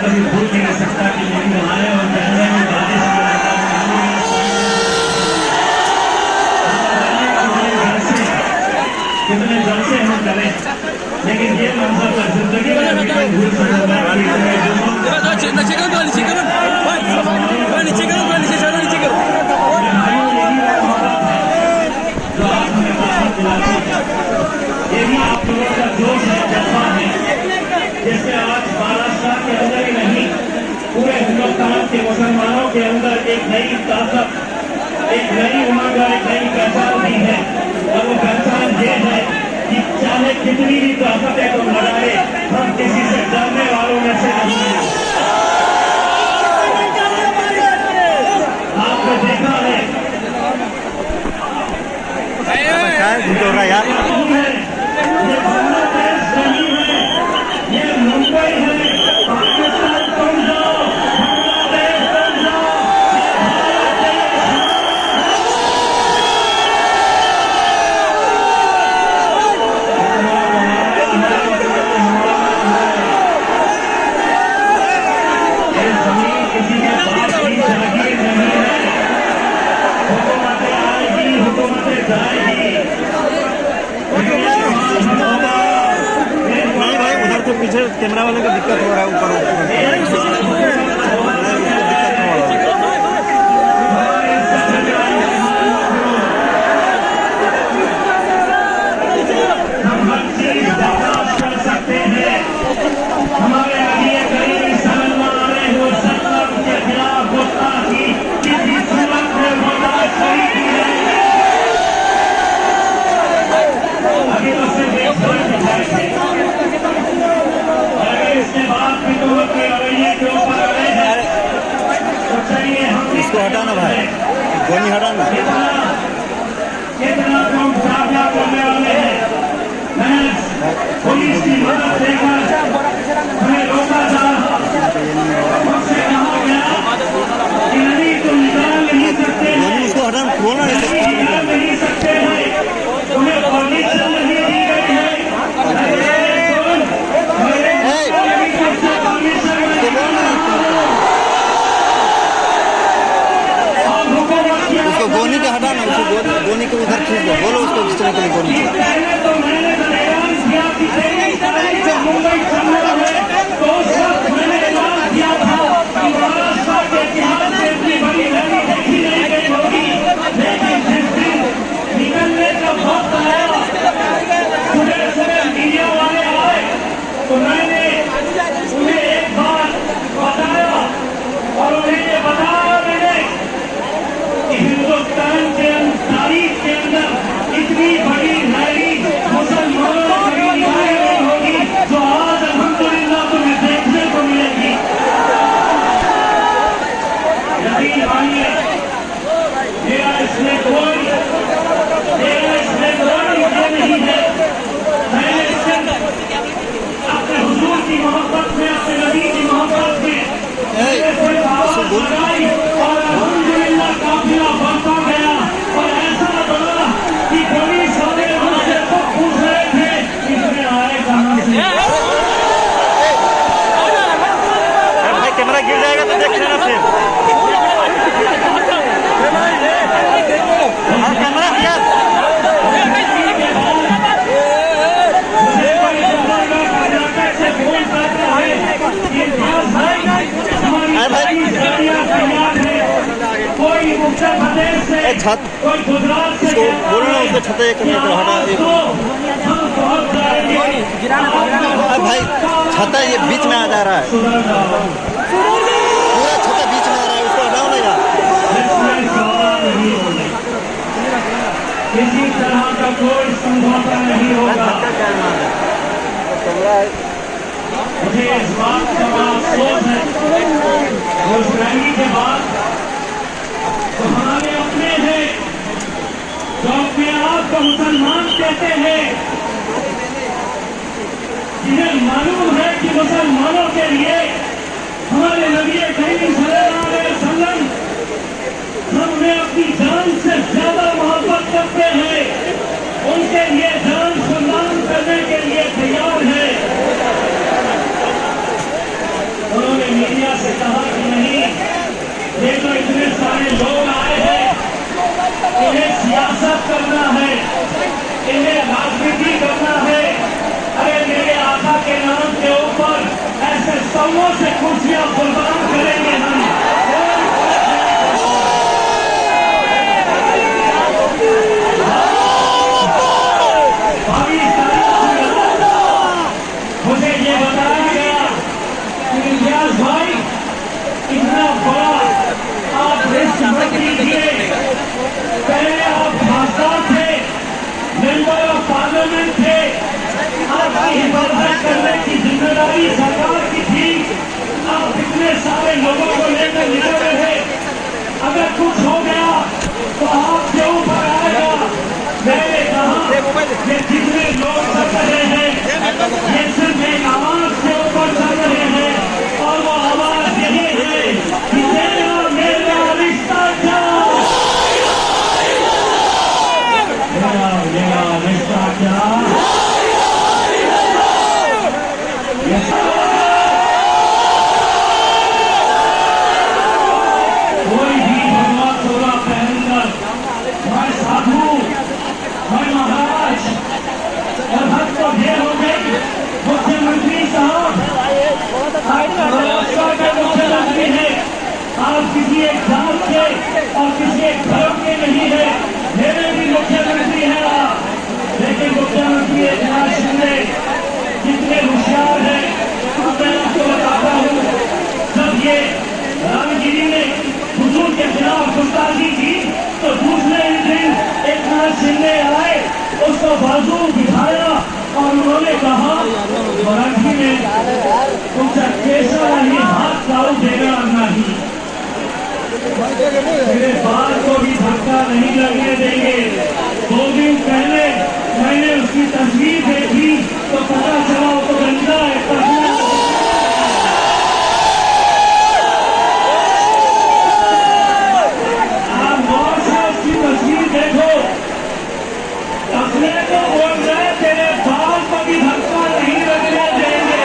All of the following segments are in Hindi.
कभी भूल नहीं सकता कि मेरी आए और कहने में बारिश कितने जलसे हम करें, लेकिन ये मंजर पर जिंदगी में कभी कोई भूल सकता है। यही आप लोगों का जोश है, जज्बा है, जैसे आज महाराष्ट्र के अंदर ही नहीं पूरे हिंदुस्तान के मुसलमानों के अंदर एक नई ताकत, एक नई उमंग, एक नई पहचान दी है। और वो पहचान ये है कि चाहे कितनी भी ताकतें को लगाए, हम किसी से डरने वालों में से नहीं हैं। आपने देखा है यार, ये बांग्लादेश नहीं है, ये मुंबई है। पाकिस्तान तुम जाओ, बांग्लादेश तुम जाओ, ये जमीन किसी के पास की जागीर नहीं है। हुकूमतें आएगी, हुकूमतें जाएगी। नहीं भाई, उधर तो पीछे कैमरा वाले को दिक्कत हो रहा है, ऊपर हम हर चीज बर्दाश्त कर सकते हैं। हमारे नबी करीम सल्लल्लाहु अलैहि वसल्लम के खिलाफ गुस्ताखी किसी सूरत में बर्दाश्त नहीं की जाएगी। अभी तो सिर्फ एक बार दिखाए थे, अगर इसके बाद भी तो के रवैये के ऊपर अड़े हैं तो चलिए हम इसको हटाना भाई, गोनी हटाना। कितना कम काफिला बोलने वाले हैं। मैं पुलिस की मदद लेकर हमें रोका था, मुझसे कहा गया कि नदी तुम निकाल नहीं सकते हैं, इसको हटाना, बोलना निकाल नहीं सकते हैं, तुम्हें परमिशन नहीं दी गई है। उसको गोनी के हटाना, उसको गोनी को उधर खींच दो, बोलो उसको किस तरह के लिए गोनी। तो मैंने जब ऐलान किया कि मुंबई चलना है, तो उस वक्त मैंने ऐलान किया था कि महाराष्ट्र के इतिहास में इतनी बड़ी रैली देखी नहीं गई होगी। लेकिन जिस दिन निकलने का वक्त आया, सुबह सुबह मीडिया वाले आए, तो मैंने उन्हें एक बार बताया और उन्हें ये बताया मैंने कि हिंदुस्तान के तारीख के अंदर इतनी बड़ी रैली मुसलमानों की नहीं होगी जो आज अल्हम्दुलिल्लाह तुम्हें देखने को मिलेगी। यकीन मानिए, मेरा इसमें कोई ये नहीं है। मैंने सिर्फ अपने हुजूर की मोहब्बत में, अपने नबी की मोहब्बत में और अल्हम्दुलिल्लाह काफिला बढ़ता गया। और ऐसा बना कि पुलिस वाले हमसे खुद पूछ रहे थे इसमें आए कहां से। भाई कैमरा गिर जाएगा तो देख लेना फिर। कैमरा किया कोई उत्तर प्रदेश से, छत कोई गुजरात से, इसको बोलना, उसको छत एक करने को हटा। भाई छता ये बीच में आ जा रहा है, पूरा छता बीच में आ रहा है, उसको हटाओ ना यार। किसी तरह का कोई समझौता नहीं होगा। मुझे इस बात का बड़ा अफसोस है, उस रैली के बाद तो हमारे अपने हैं जो अपने आप को मुसलमान कहते हैं, जिन्हें मालूम है कि मुसलमानों के लिए हमारे नबी करीम सल्लल्लाहु अलैहि वसल्लम हमें अपनी जान से ज्यादा मोहब्बत करते हैं, उनके लिए जान कुर्बान करने के लिए तैयार है। उन्होंने लोग चल रहे हैं, ये सिर्फ एक आवाज के ऊपर चल रहे हैं और वो आवाज यही है कि तेरा मेरा रिश्ता क्या, तेरा मेरा रिश्ता क्या। कोई भी भगवा चोला पहनकर मैं साधु, मैं महाराज और हद तो ढेर हो गई। मुख्यमंत्री साहब, महाराष्ट्र के मुख्यमंत्री है, आप किसी एक जात के और किसी एक धर्म के नहीं है, मेरे भी मुख्यमंत्री हैं आप, लेकिन मुख्यमंत्री एकनाथ शिंदे कितने होशियार है मैं आपको बताता हूँ। जब ये रामगिरी ने हुजूर के खिलाफ गुस्ताखी की तो दूसरे ही दिन एकनाथ शिंदे आए, उसको बाजू बिठाया और उन्होंने कहा मराठी में तुमचा केसा नहीं हाथ जाऊ देगा नहीं, मेरे बाल को भी धक्का नहीं लगने देंगे। 2 दिन पहले मैंने उसकी तस्वीर देखी तो पता चला वो तो गंदा है। आप गौर से उसकी तस्वीर देखो, अपने को बोल रहे तेरे बाल को भी धक्का नहीं लगने देंगे।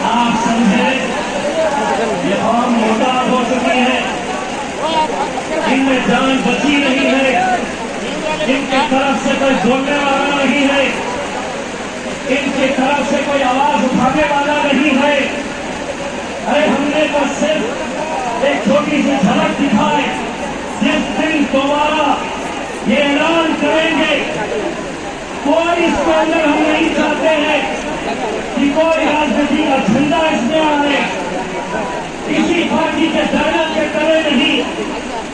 आप समझे ये और मोटा हो चुकी है, इनमें जान बची नहीं है, इनके तरफ से कोई बोलने वाला नहीं है, इनके तरफ से कोई आवाज उठाने वाला नहीं है। अरे हमने तो सिर्फ एक छोटी सी झलक दिखाई, जिस दिन दोबारा ये ऐलान करेंगे कोई इसके अंदर हम नहीं चाहते हैं कि कोई राजनीति का झंडा इसमें आए, किसी पार्टी के दर्जा के करे नहीं,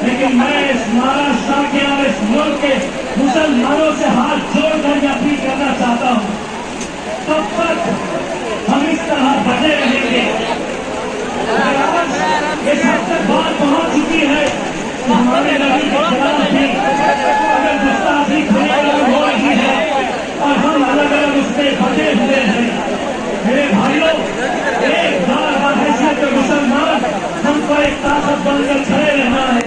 लेकिन मैं इस महाराष्ट्र के और इस मुल्क के मुसलमानों से हाथ जोड़कर अपील करना चाहता हूँ, तब तक हम इस तरह बचे रहेंगे। इस हद तक बात पहुंच चुकी है कि हमारे नबी के खिलाफ भी अगर गुस्ताखी हो रही है और हम अलग अलग उससे फंसे हुए हैं। मेरे भाइयों, एक बार हैसियत के मुसलमान हमको एक ताकत बनकर खड़े रहना है।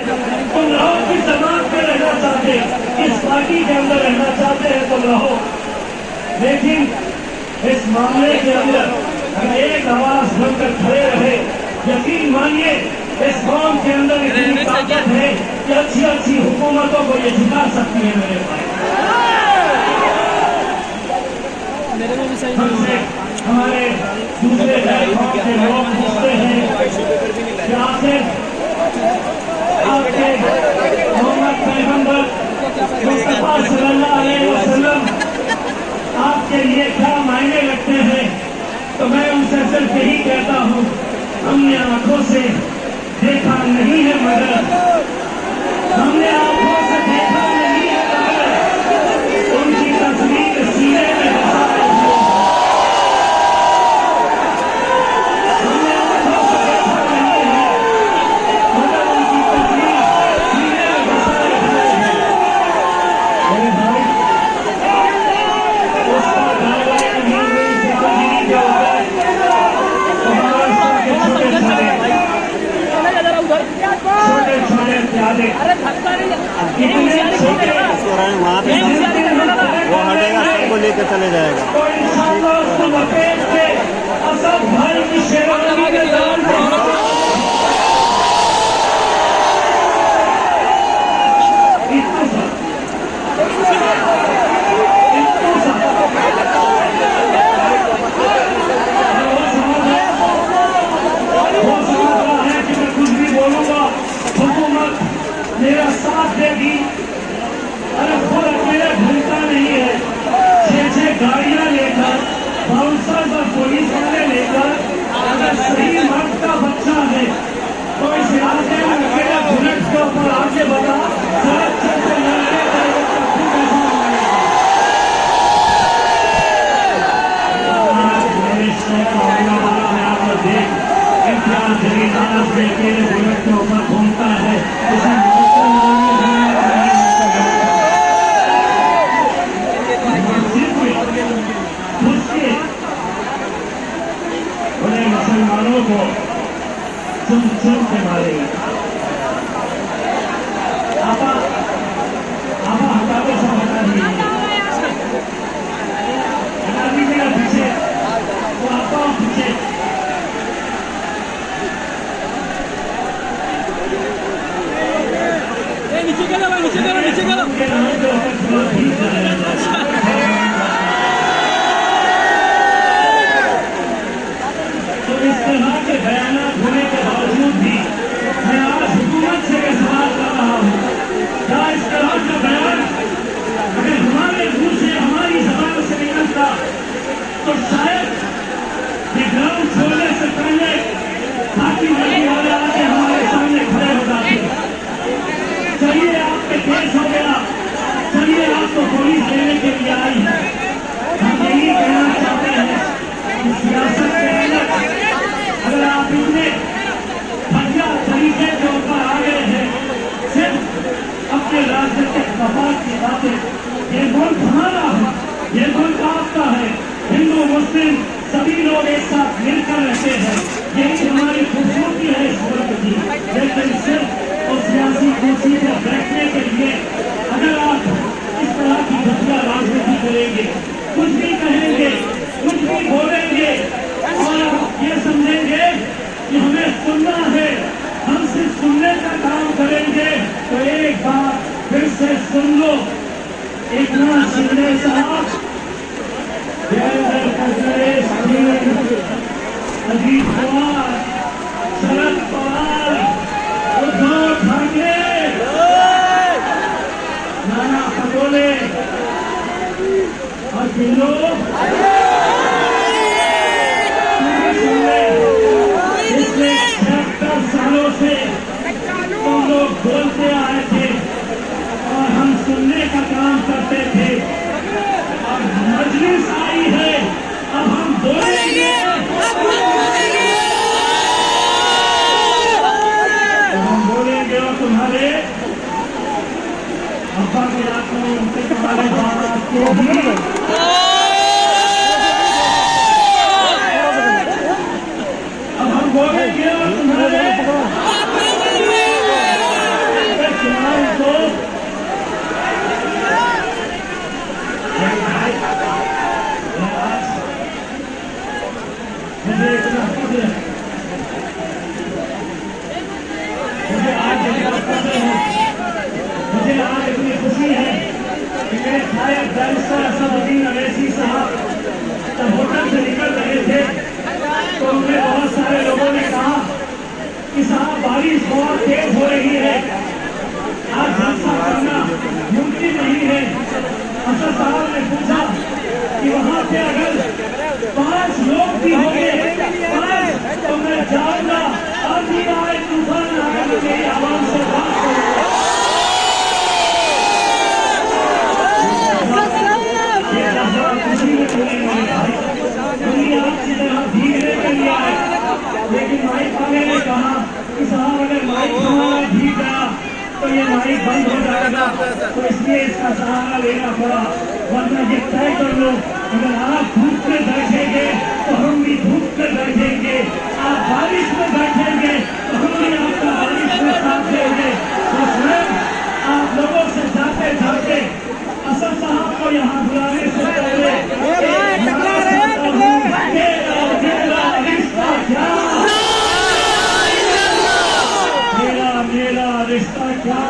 तुम रहो किस जमात में रहना चाहते, किस पार्टी के अंदर रहना चाहते हैं तुम रहो, लेकिन इस मामले के अंदर अगर एक आवाज बनकर खड़े रहे, यकीन मानिए इस कौम के अंदर इतनी ताकत है कि अच्छी अच्छी हुकूमतों को ये झुका सकती है। मेरे भाई, हमसे हमारे दूसरे कौम के लोग पूछते हैं कि आखिर आपके मोहम्मद पैगंबर मुस्तफा सल्लल्लाहु अलैहि वसल्लम आपके लिए क्या मायने रखते हैं, तो मैं उनसे सिर्फ यही कहता हूँ, हमने आंखों से देखा नहीं है मगर हमने आंखों से देखा नहीं है मगर उनकी तस्वीर सीने में बसाई है। हमने आंखों से देखा नहीं है मगर उनकी तस्वीर सीने में बसाई है। मेरे भाई, उसका दावा नहीं हुई जिंदगी के ऊपर छोटे छोटे प्यादे वहाँ पे वो हटेगा, सबको लेकर चले जाएगा। उसको लपेट के असद भाई की शेरवानी के दान मेरा साथ देगी। अरे खुद अकेले घूमता नहीं है, 6-6 गाड़ियां लेकर, बाउंसर्स और पुलिस वाले लेकर, अगर सही मर्द का बच्चा है तो इस इलाके में अकेला बुलेट के ऊपर आगे बढ़ा सड़क चलते लड़के मेरे शहर में आपको देख इम्तियाज जलील अकेले बुलेट के ऊपर घूमता है। उनके नाम पे होकर थोड़ा ठीक कराया जाए। तो इस तरह के बयान होने के बावजूद भी मैं आज हुकूमत से सवाल कर रहा हूँ, क्या इस तरह का बयान अगर हमारे मुंह से हमारी जबान से निकलता तो शायद ये ग्राउंड छोड़ने से पहले बाकी वर्दी वाले आके हमारे सामने खड़े हो जाते। चलिए आप पे केस हो गया, चलिए आपको पुलिस लेने के लिए आई है। हम यही कहना चाहते हैं कि सियासत के अंदर अगर आप इतने बढ़िया तरीके के ऊपर आ गए हैं, सिर्फ अपने राजनीतिक मफाद की बातें, ये मुल्क हमारा है, ये मुल्क आपका है, हिंदू मुस्लिम सभी लोग एक साथ मिलकर रहते हैं, यही हमारी खूबसूरती है इस मुल्क की। लेकिन सिर्फ उस सियासी कुर्सी पर बैठने के लिए अगर आप इस तरह की घटिया राजनीति करेंगे, कुछ भी कहेंगे, कुछ भी बोलेंगे और ये समझेंगे कि हमें सुनना है, हम सिर्फ सुनने का काम करेंगे, तो एक बार फिर से सुन लो। एक नाथ शिंदे साहब, देवेंद्र फडणवीस, अजीत पवार, शरद पवार, उद्धव ठाकरे, नाना पटोले और बिल्लो पिछले 76 सालों से तुम लोग बोलते आए थे और हम सुनने का काम करते थे। अब मजलिस आई है, अब हम बोलेंगे, हम बोलेंगे और तुम्हारे अब्बा के आंखों में उनके तुम्हारे बाप को भी अब हम बोलेंगे और तुम्हारे चुनाव को मुझे आज इतनी खुशी है कि मेरे शायद बैरिस्टर असदुद्दीन अवैसी साहब जब होटल से निकल रहे थे तो उन्हें बहुत सारे लोगों ने कहा कि साहब बारिश बहुत तेज हो रही है, आज जलसा करना मुमकिन नहीं है। असद साहब ने पूछा कि वहाँ पे अगर 5 लोग भी होंगे, 5, तो मैं जाऊंगा, आंधी आए तूफान आए, मेरी आवाम से बात करूंगा। आपकी तरह भीगने के लिए आए, लेकिन माइक वाले ने कहा कि साहब अगर माइक हमारा भीग गया तो ये माइक बंद हो जाएगा, तो इसलिए इसका सहारा लेना पड़ा। वरना ये तय कर लो, अगर आप धूप में बैठेंगे तो हम भी धूप में बैठेंगे, आप बारिश में बैठेंगे तो हम भी आपका बारिश में साथ देंगे। तो स्वयं आप लोगों से जाते जाते असद साहब को यहाँ बुलाने से पहले मेरा रिश्ता क्या